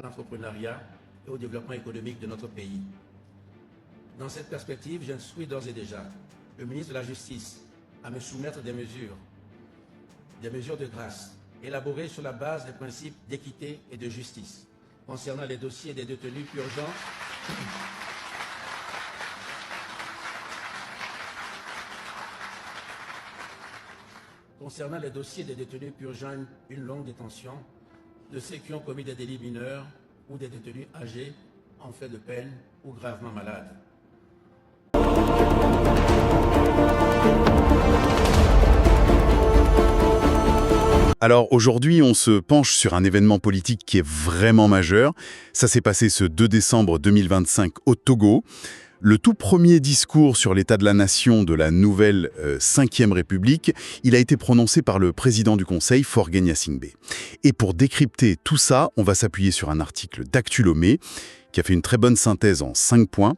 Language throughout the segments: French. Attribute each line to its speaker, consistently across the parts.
Speaker 1: à l'entrepreneuriat et au développement économique de notre pays. Dans cette perspective, j'instruis d'ores et déjà le ministre de la Justice à me soumettre des mesures de grâce, élaborées sur la base des principes d'équité et de justice, concernant les dossiers des détenus purgeants une longue détention, de ceux qui ont commis des délits mineurs ou des détenus âgés en fait de peine ou gravement malades.
Speaker 2: Alors aujourd'hui, on se penche sur un événement politique qui est vraiment majeur. Ça s'est passé ce 2 décembre 2025 au Togo. Le tout premier discours sur l'état de la nation de la nouvelle 5e République, il a été prononcé par le président du Conseil, Faure Gnassingbé. Et pour décrypter tout ça, on va s'appuyer sur un article d'Actu Lomé qui a fait une très bonne synthèse en 5 points.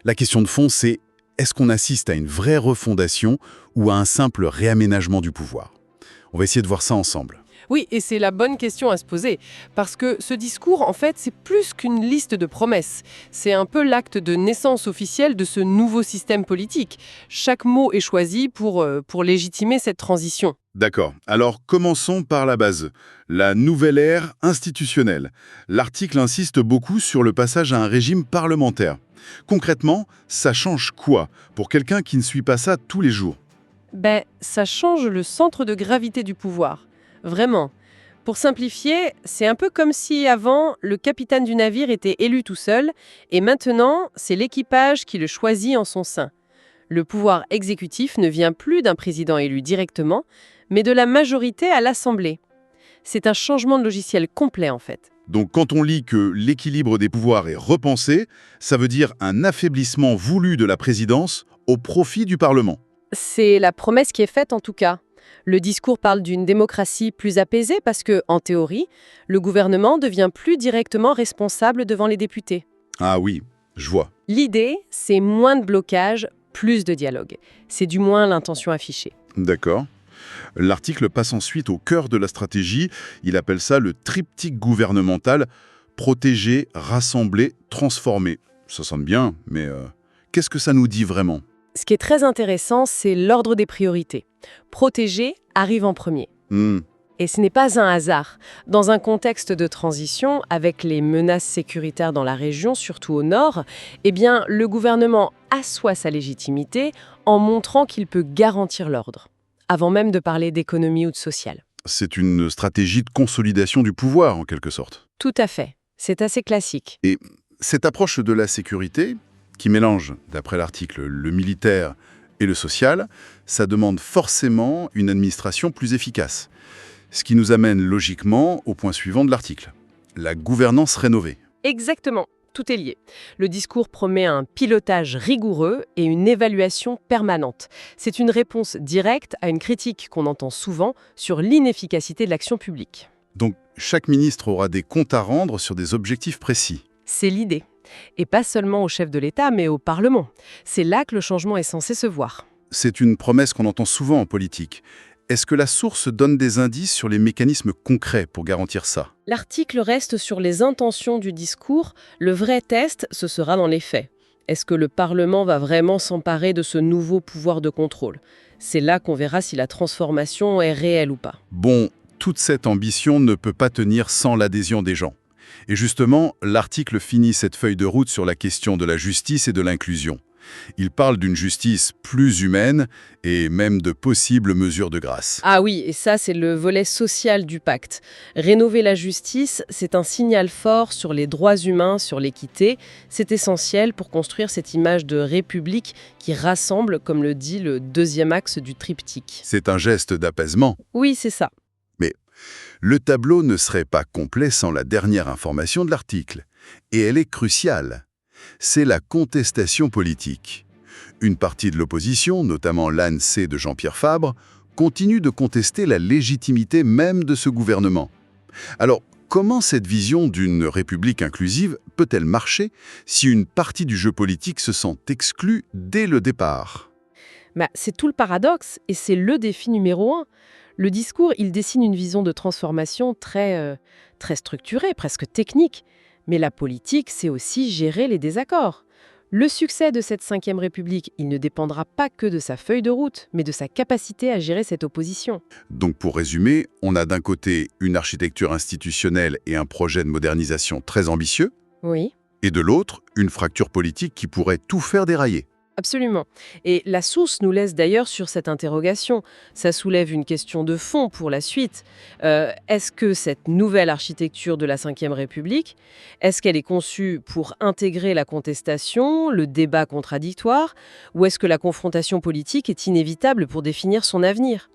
Speaker 2: La question de fond, c'est est-ce qu'on assiste à une vraie refondation ou à un simple réaménagement du pouvoir ? On va essayer de voir ça ensemble.
Speaker 3: Oui, et c'est la bonne question à se poser. Parce que ce discours, en fait, c'est plus qu'une liste de promesses. C'est un peu l'acte de naissance officielle de ce nouveau système politique. Chaque mot est choisi pour légitimer cette transition.
Speaker 2: D'accord. Alors, commençons par la base. La nouvelle ère institutionnelle. L'article insiste beaucoup sur le passage à un régime parlementaire. Concrètement, ça change quoi pour quelqu'un qui ne suit pas ça tous les jours ?
Speaker 3: Ça change le centre de gravité du pouvoir. Vraiment. Pour simplifier, c'est un peu comme si avant, le capitaine du navire était élu tout seul, et maintenant, c'est l'équipage qui le choisit en son sein. Le pouvoir exécutif ne vient plus d'un président élu directement, mais de la majorité à l'Assemblée. C'est un changement de logiciel complet, en fait.
Speaker 2: Donc quand on lit que l'équilibre des pouvoirs est repensé, ça veut dire un affaiblissement voulu de la présidence au profit du Parlement.
Speaker 3: C'est la promesse qui est faite en tout cas. Le discours parle d'une démocratie plus apaisée parce que, en théorie, le gouvernement devient plus directement responsable devant les députés.
Speaker 2: Ah oui, je vois.
Speaker 3: L'idée, c'est moins de blocage, plus de dialogue. C'est du moins l'intention affichée.
Speaker 2: D'accord. L'article passe ensuite au cœur de la stratégie. Il appelle ça le triptyque gouvernemental « protéger, rassembler, transformer ». Ça sonne bien, mais qu'est-ce que ça nous dit vraiment ?
Speaker 3: Ce qui est très intéressant, c'est l'ordre des priorités. Protéger arrive en premier. Et ce n'est pas un hasard. Dans un contexte de transition, avec les menaces sécuritaires dans la région, surtout au nord, le gouvernement assoit sa légitimité en montrant qu'il peut garantir l'ordre, avant même de parler d'économie ou de social.
Speaker 2: C'est une stratégie de consolidation du pouvoir, en quelque sorte.
Speaker 3: Tout à fait. C'est assez classique.
Speaker 2: Et cette approche de la sécurité, qui mélange, d'après l'article, le militaire et le social, ça demande forcément une administration plus efficace. Ce qui nous amène logiquement au point suivant de l'article, la gouvernance rénovée.
Speaker 3: Exactement, tout est lié. Le discours promet un pilotage rigoureux et une évaluation permanente. C'est une réponse directe à une critique qu'on entend souvent sur l'inefficacité de l'action publique.
Speaker 2: Donc, chaque ministre aura des comptes à rendre sur des objectifs précis.
Speaker 3: C'est l'idée. Et pas seulement au chef de l'État, mais au Parlement. C'est là que le changement est censé se voir.
Speaker 2: C'est une promesse qu'on entend souvent en politique. Est-ce que la source donne des indices sur les mécanismes concrets pour garantir ça ?
Speaker 3: L'article reste sur les intentions du discours. Le vrai test, ce sera dans les faits. Est-ce que le Parlement va vraiment s'emparer de ce nouveau pouvoir de contrôle ? C'est là qu'on verra si la transformation est réelle ou pas.
Speaker 2: Bon, toute cette ambition ne peut pas tenir sans l'adhésion des gens. Et justement, l'article finit cette feuille de route sur la question de la justice et de l'inclusion. Il parle d'une justice plus humaine et même de possibles mesures de grâce.
Speaker 3: Ah oui, et ça, c'est le volet social du pacte. Rénover la justice, c'est un signal fort sur les droits humains, sur l'équité. C'est essentiel pour construire cette image de république qui rassemble, comme le dit le deuxième axe du triptyque.
Speaker 2: C'est un geste d'apaisement.
Speaker 3: Oui, c'est ça.
Speaker 2: Mais le tableau ne serait pas complet sans la dernière information de l'article. Et elle est cruciale. C'est la contestation politique. Une partie de l'opposition, notamment l'ANC de Jean-Pierre Fabre, continue de contester la légitimité même de ce gouvernement. Alors, comment cette vision d'une république inclusive peut-elle marcher si une partie du jeu politique se sent exclue dès le départ ?
Speaker 3: C'est tout le paradoxe, et c'est le défi numéro 1. Le discours, il dessine une vision de transformation très structurée, presque technique. Mais la politique, c'est aussi gérer les désaccords. Le succès de cette Ve République, il ne dépendra pas que de sa feuille de route, mais de sa capacité à gérer cette opposition.
Speaker 2: Donc pour résumer, on a d'un côté une architecture institutionnelle et un projet de modernisation très ambitieux,
Speaker 3: Oui.
Speaker 2: et de l'autre, une fracture politique qui pourrait tout faire dérailler.
Speaker 3: Absolument. Et la source nous laisse d'ailleurs sur cette interrogation. Ça soulève une question de fond pour la suite. Est-ce que cette nouvelle architecture de la Ve République, est-ce qu'elle est conçue pour intégrer la contestation, le débat contradictoire, ou est-ce que la confrontation politique est inévitable pour définir son avenir ?